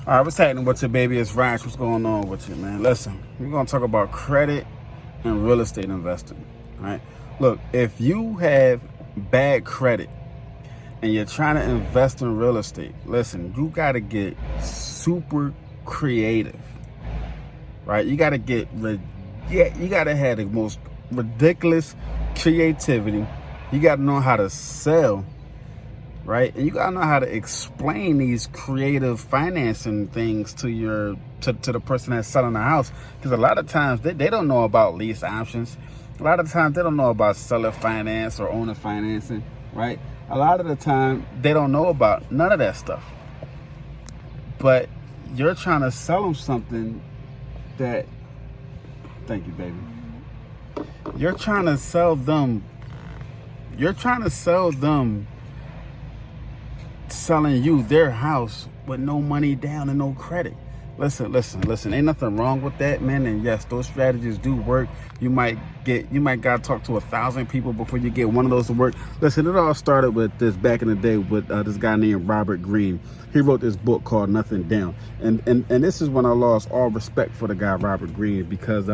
All right, what's happening with you, baby? It's Ryan. What's going on with you, man? Listen, we're going to talk about credit and real estate investing, all right? Look, if you have bad credit and you're trying to invest in real estate, listen, you got to get super creative, right? You got to you got to have the most ridiculous creativity. You got to know how to sell, right? And you gotta know how to explain these creative financing things to the person that's selling the house. Because a lot of times they don't know about lease options. A lot of times they don't know about seller finance or owner financing, right? A lot of the time they don't know about none of that stuff. But you're trying to sell them something that, thank you, baby. You're trying to sell them selling you their house with no money down and no credit. Listen, ain't nothing wrong with that, man. And yes, those strategies do work. You might gotta talk to 1,000 people before you get one of those to work. Listen, it all started with this back in the day with this guy named Robert Greene. He wrote this book called Nothing Down, and this is when I lost all respect for the guy Robert Greene, because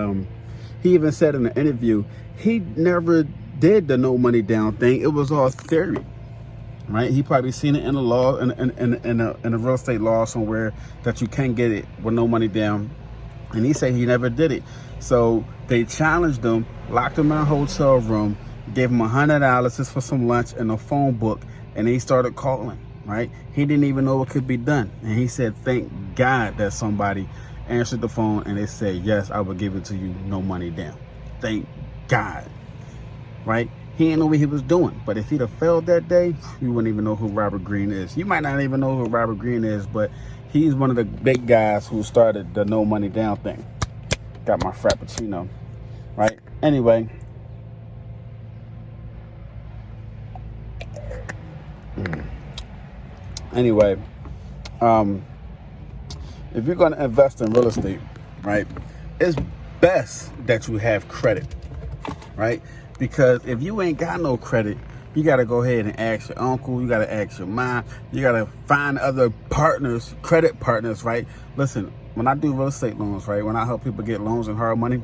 he even said in an interview he never did the no money down thing. It was all theory. Right, he probably seen it in the law, in a real estate law somewhere, that you can get it with no money down, and he said he never did it. So they challenged him, locked him in a hotel room, gave him $100 just for some lunch and a phone book, and he started calling. Right, he didn't even know what could be done, and he said, "Thank God that somebody answered the phone and they said, yes, I will give it to you, no money down. Thank God." Right. He didn't know what he was doing. But if he'd have failed that day, you wouldn't even know who Robert Greene is. You might not even know who Robert Greene is, but he's one of the big guys who started the no money down thing. Got my Frappuccino, right? Anyway. Anyway, if you're going to invest in real estate, right, it's best that you have credit, right? Because if you ain't got no credit, you got to go ahead and ask your uncle. You got to ask your mom. You got to find other partners, credit partners, right? Listen, when I do real estate loans, right, when I help people get loans and hard money,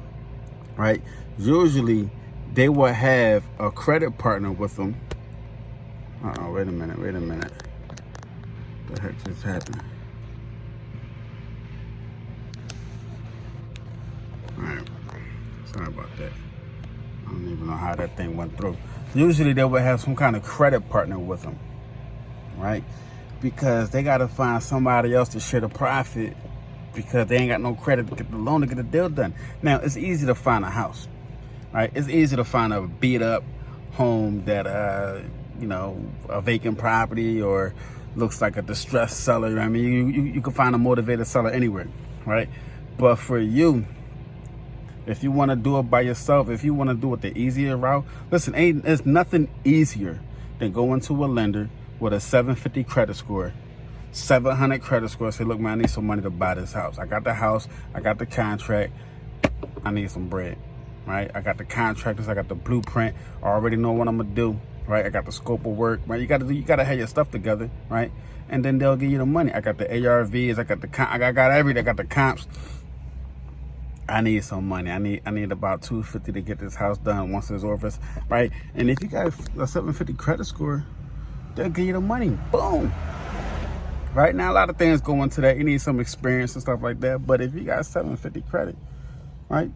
right, usually they will have a credit partner with them. Wait a minute. What the heck just happened? All right. Sorry about that. I don't even know how that thing went through. Usually they would have some kind of credit partner with them, right? Because they got to find somebody else to share the profit, because they ain't got no credit to get the loan to get the deal done. Now, it's easy to find a house, right? It's easy to find a beat up home that, a vacant property, or looks like a distressed seller. I mean, you can find a motivated seller anywhere, right? But for you, if you want to do it by yourself, if you want to do it the easier route, listen, there's nothing easier than going to a lender with a 750 credit score, 700 credit score, say, look, man, I need some money to buy this house. I got the house, I got the contract, I need some bread, right? I got the contractors, I got the blueprint, I already know what I'm gonna do, right? I got the scope of work, right? You gotta have your stuff together, right? And then they'll give you the money. I got the ARVs, I got everything, I got the comps. I need some money. I need about $250 to get this house done once it's over, right? And if you got a 750 credit score, they'll give you the money. Boom. Right now, a lot of things go into that. You need some experience and stuff like that. But if you got 750 credit, right?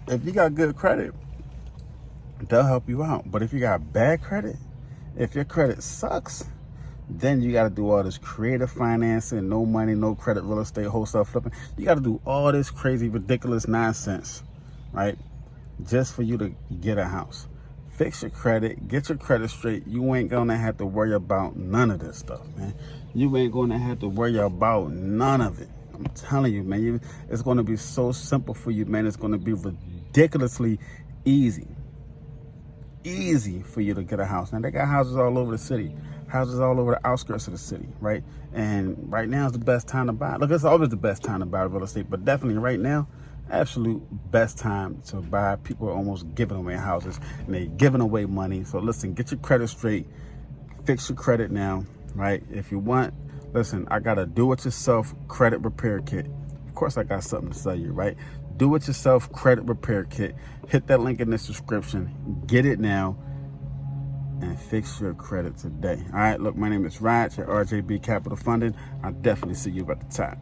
If you got good credit, they'll help you out. But if you got bad credit, if your credit sucks, then you got to do all this creative financing, no money, no credit, real estate, wholesale flipping. You got to do all this crazy, ridiculous nonsense, right? Just for you to get a house. Fix your credit, get your credit straight. You ain't going to have to worry about none of this stuff, man. You ain't going to have to worry about none of it. I'm telling you, man, it's going to be so simple for you, man. It's going to be ridiculously easy for you to get a house. Now, they got houses all over the city, houses all over the outskirts of the city, right? And right now is the best time to buy. Look, it's always the best time to buy real estate, but definitely right now, absolute best time to buy. People are almost giving away houses, and they're giving away money. So listen, get your credit straight, fix your credit now, right? If you want Listen, I got a do-it-yourself credit repair kit. Of course, I got something to sell you, right? Do-it-yourself credit repair kit. Hit that link in the description. Get it now and fix your credit today. All right, look, my name is Raj at RJB Capital Funding. I'll definitely see you at the top.